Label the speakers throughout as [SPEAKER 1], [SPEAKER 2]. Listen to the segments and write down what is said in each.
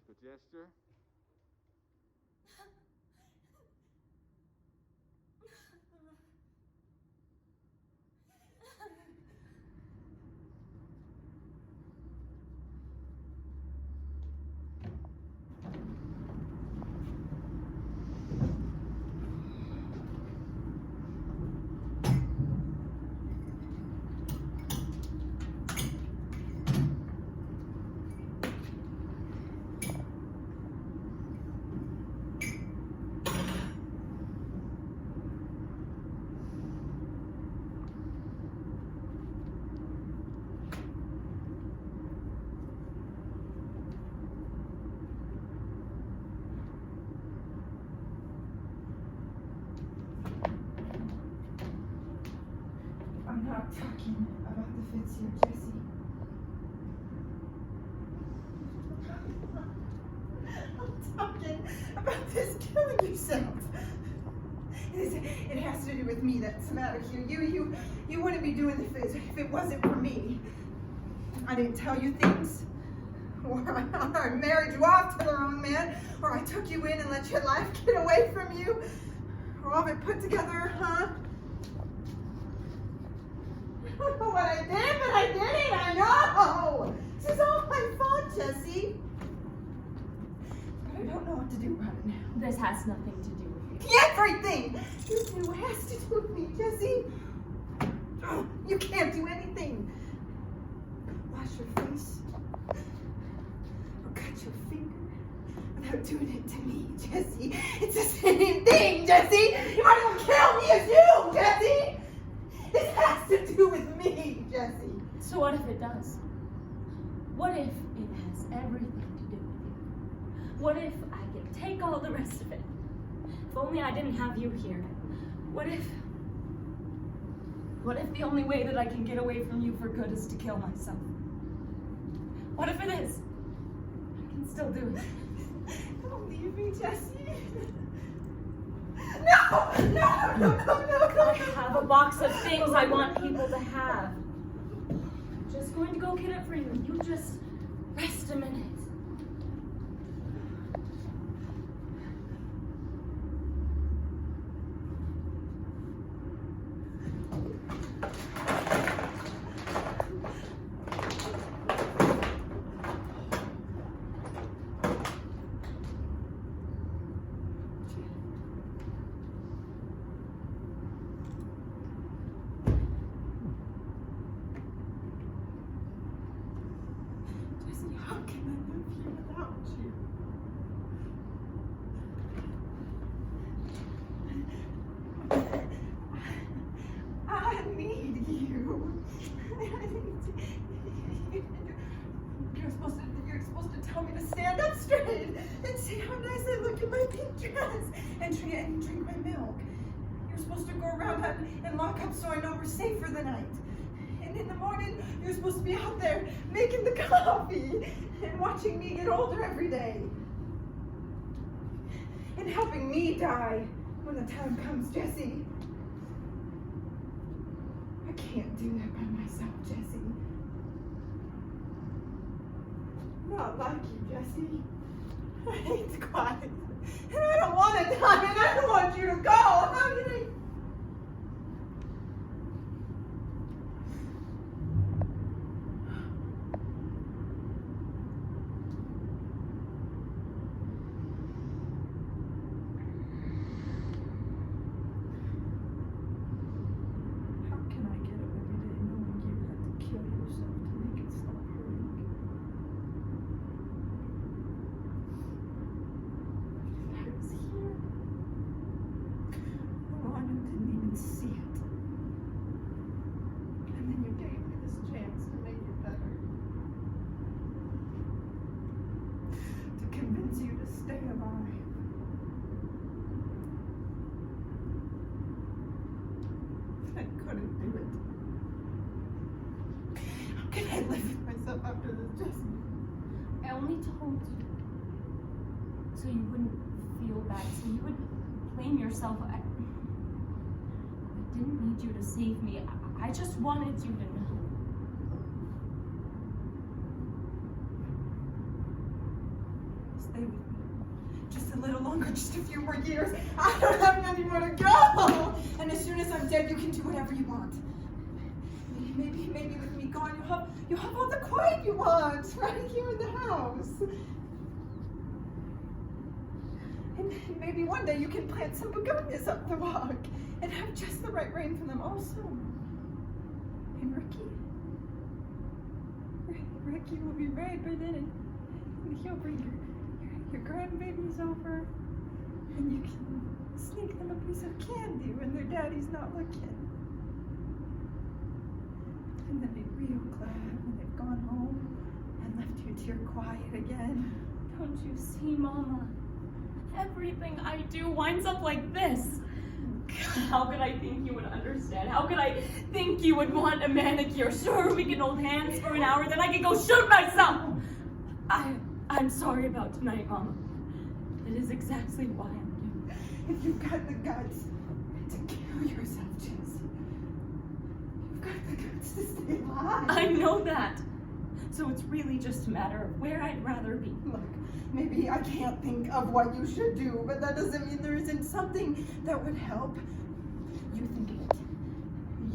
[SPEAKER 1] Oscar gesture.
[SPEAKER 2] I'm not talking about the fits here, Jesse. I'm talking about this killing yourself. It has to do with me. That's the matter here. You wouldn't be doing the fits if it wasn't for me. I didn't tell you things, or I married you off to the wrong man, or I took you in and let your life get away from you, or all of it put together, huh? I don't know what I did, but I did it. I know. This is all my fault, Jesse. But I don't know what to do about it now.
[SPEAKER 3] This has nothing to do with you.
[SPEAKER 2] Everything! You knew it has to do with me, Jesse. You can't do anything. Wash your face. Or cut your finger without doing it to me, Jesse. It's the same thing, Jesse. You might as well kill me as you, Jesse. This has to do with me, Jesse.
[SPEAKER 3] So what if it does? What if it has everything to do with you? What if I can take all the rest of it? If only I didn't have you here. What if the only way that I can get away from you for good is to kill myself? What if it is? I can still do it.
[SPEAKER 2] Don't leave me, Jesse. No!
[SPEAKER 3] I have a box of things I want people to have. I'm just going to go get it for you. You just rest a minute.
[SPEAKER 2] How can I live here without you? I need you. You're supposed to tell me to stand up straight and see how nice I look in my pink dress and drink my milk. You're supposed to go around and lock up so I know we're safe for the night. And in the morning, you're supposed to be out there making the coffee and watching me get older every day. And helping me die when the time comes, Jesse. I can't do that by myself, Jesse. I'm not like you, Jesse. I hate to cry. And I don't want to die, and I don't want you to go. How can I? After this, Jesse.
[SPEAKER 3] I only told you so you wouldn't feel bad, so you wouldn't blame yourself. I didn't need you to save me. I just wanted you to know.
[SPEAKER 2] stay with me. Just a little longer, just a few more years. I don't have anywhere to go. And as soon as I'm dead, you can do whatever you want. Maybe with me gone, you'll have all the quiet you want right here in the house. And maybe one day you can plant some begonias up the walk and have just the right rain for them also. And Ricky will be right by then, and he'll bring your grandbabies over, and you can sneak them a piece of candy when their daddy's not looking. And they'll be real glad when they've gone home and left you to your quiet again.
[SPEAKER 3] Don't you see, Mama? Everything I do winds up like this. How could I think you would understand? How could I think you would want a manicure? Sure, we can hold hands for an hour, then I can go shoot myself. I'm sorry about tonight, Mama. It is exactly why I'm doing it.
[SPEAKER 2] If you've got the guts to kill yourself, Jess, you've got the guts to stay alive.
[SPEAKER 3] I know that. So it's really just a matter of where I'd rather be.
[SPEAKER 2] Look, maybe I can't think of what you should do, but that doesn't mean there isn't something that would help. You think of it.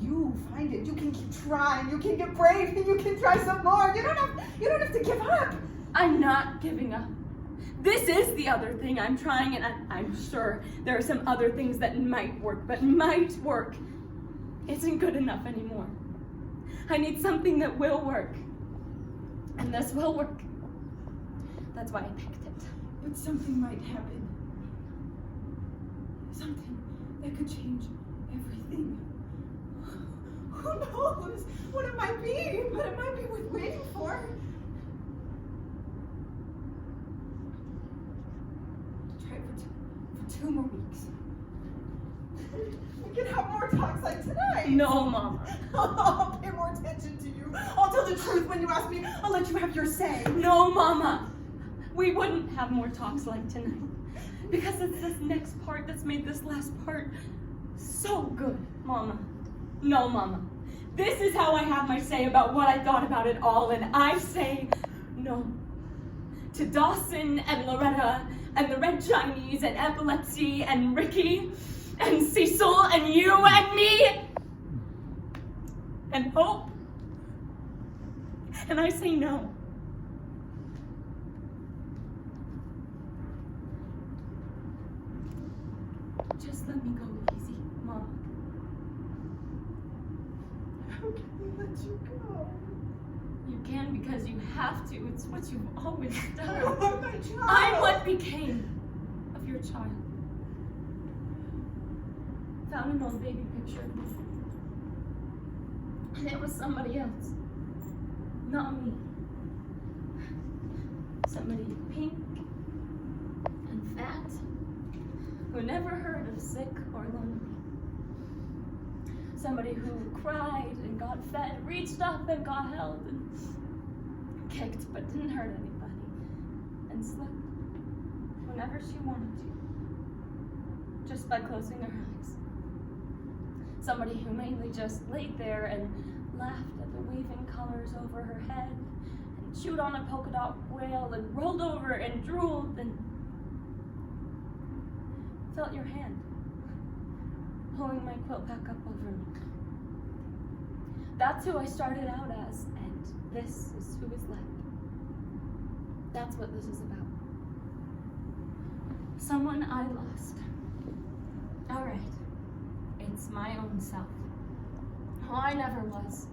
[SPEAKER 2] You find it. You can keep trying. You can get brave, and you can try some more. You don't have to give up.
[SPEAKER 3] I'm not giving up. This is the other thing I'm trying, and I'm sure there are some other things that might work, but might work isn't good enough anymore. I need something that will work. And this will work. That's why I picked it.
[SPEAKER 2] But something might happen. Something that could change everything. Who knows what it might be, but it might be worth waiting for. Try it for 2 more weeks. We can have more talks like tonight.
[SPEAKER 3] No, Mama.
[SPEAKER 2] I'll pay more attention to you. I'll tell the truth when you ask me. I'll let you have your say.
[SPEAKER 3] No, Mama. We wouldn't have more talks like tonight. Because it's this next part that's made this last part so good, Mama. No, Mama. This is how I have my say about what I thought about it all, and I say no. To Dawson and Loretta and the Red Chinese and Epilepsy and Ricky and Cecil and you and me and Hope. And I say no. Just let me go easy, Mom.
[SPEAKER 2] How can we let you go?
[SPEAKER 3] You can because you have to. It's what you've always done.
[SPEAKER 2] You are my child.
[SPEAKER 3] I'm what became of your child. Found an old baby picture of me. And it was somebody else. Not me. Somebody pink and fat who never heard of sick or lonely. Somebody who cried and got fed, reached up and got held, and kicked but didn't hurt anybody, and slept whenever she wanted to, just by closing her eyes. Somebody who mainly just laid there and laughed at the weaving colors over her head, and chewed on a polka dot whale, and rolled over and drooled, and felt your hand pulling my quilt back up over me. That's who I started out as, and this is who is left. That's what this is about. Someone I lost. All right, it's my own self. Who I never was,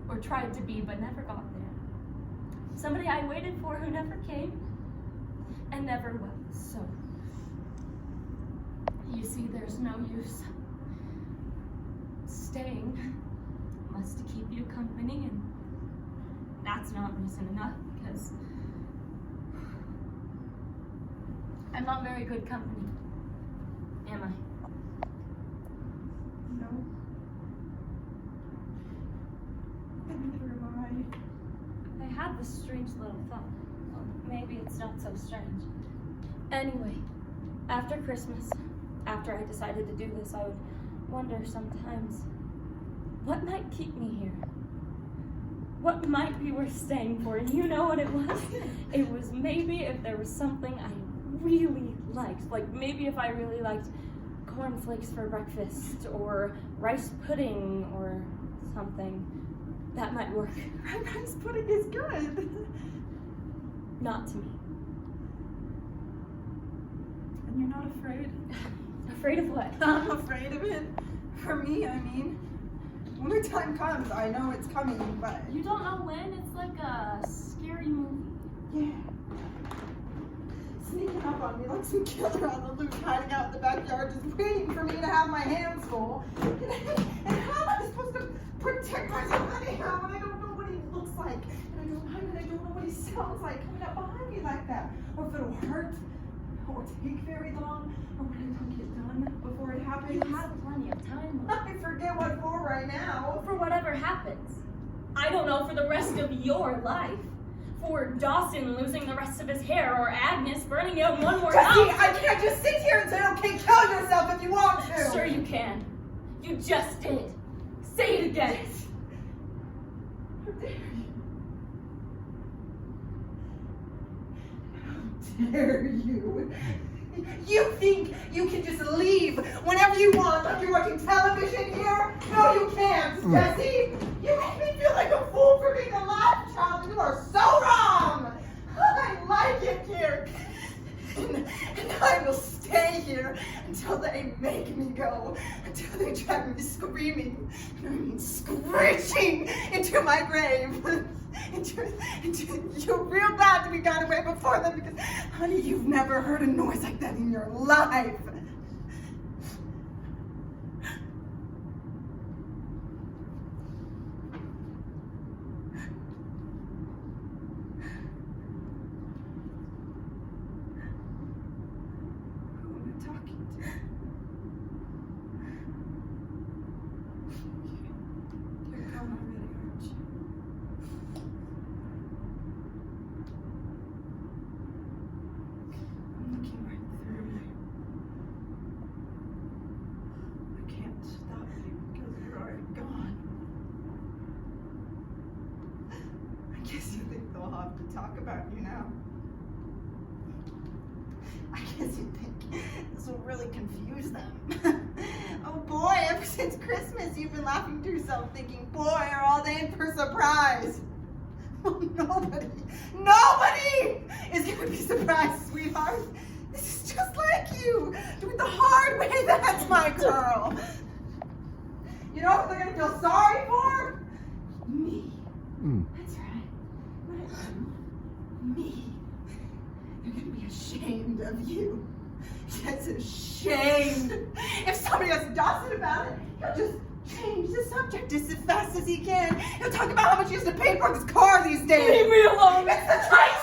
[SPEAKER 3] or tried to be, but never got there. Somebody I waited for who never came, and never will. So, you see, there's no use staying unless to keep you company, and that's not reason enough, because I'm not very good company, am I?
[SPEAKER 2] No. And neither am
[SPEAKER 3] I had this strange little thought. Well, maybe it's not so strange. Anyway, after Christmas, after I decided to do this, I would wonder sometimes, what might keep me here? what might be worth staying for. And you know what it was? It was maybe if there was something I really liked. Like maybe if I really liked cornflakes for breakfast or rice pudding or something. That might work.
[SPEAKER 2] Rice pudding is good.
[SPEAKER 3] Not to me.
[SPEAKER 2] And you're not afraid?
[SPEAKER 3] Afraid of what?
[SPEAKER 2] I'm afraid of it. For me, I mean. When the time comes, I know it's coming, but...
[SPEAKER 3] You don't know when? It's like a scary movie.
[SPEAKER 2] Yeah. Sneaking up on me like some killer on the loose, hiding out in the backyard, just waiting for me to have my hands full. And how am I supposed to protect myself anyhow when I don't know what he looks like? And I don't know what he sounds like coming up behind me like that. Or if it'll hurt, or take very long, or when I don't get done before it happens.
[SPEAKER 3] You have plenty of time.
[SPEAKER 2] I forget what for right now.
[SPEAKER 3] For whatever happens. I don't know, for the rest of your life. For Dawson losing the rest of his hair, or Agnes burning out one more
[SPEAKER 2] Jesse,
[SPEAKER 3] house.
[SPEAKER 2] I can't just sit here and say, okay, kill yourself if you want to.
[SPEAKER 3] Sure you can. You just did. Say it again.
[SPEAKER 2] How dare you? How dare you? You think you can just leave whenever you want, like you're watching television here? No, you can't, Jesse. You make me feel like a fool for being alive, child. You are so wrong. I like it here. And I will stay here until they make me go, until they drive me screaming, I mean screeching into my grave. You're real glad to be gone away before them because, honey, you've never heard a noise like that in your life. Who am I talking to? You're gone already, aren't you? I'm looking right through you. I can't stop you because you're already gone. I guess you think they'll have to talk about you now. I guess you think this will really confuse them. Oh boy, ever since Christmas you've been laughing to yourself thinking, boy, are all they in for surprise. Well, nobody is gonna be surprised, sweetheart. This is just like you. Do it the hard way, that's my girl. You know what they're gonna feel sorry for? Me. That's right. Not you. Me. They're gonna be ashamed of you. Yes, ashamed. If somebody asks Dawson about it, he'll just change the subject just as fast as he can. He'll talk about how much he has to pay for his car these days.
[SPEAKER 3] Leave me alone.
[SPEAKER 2] It's the train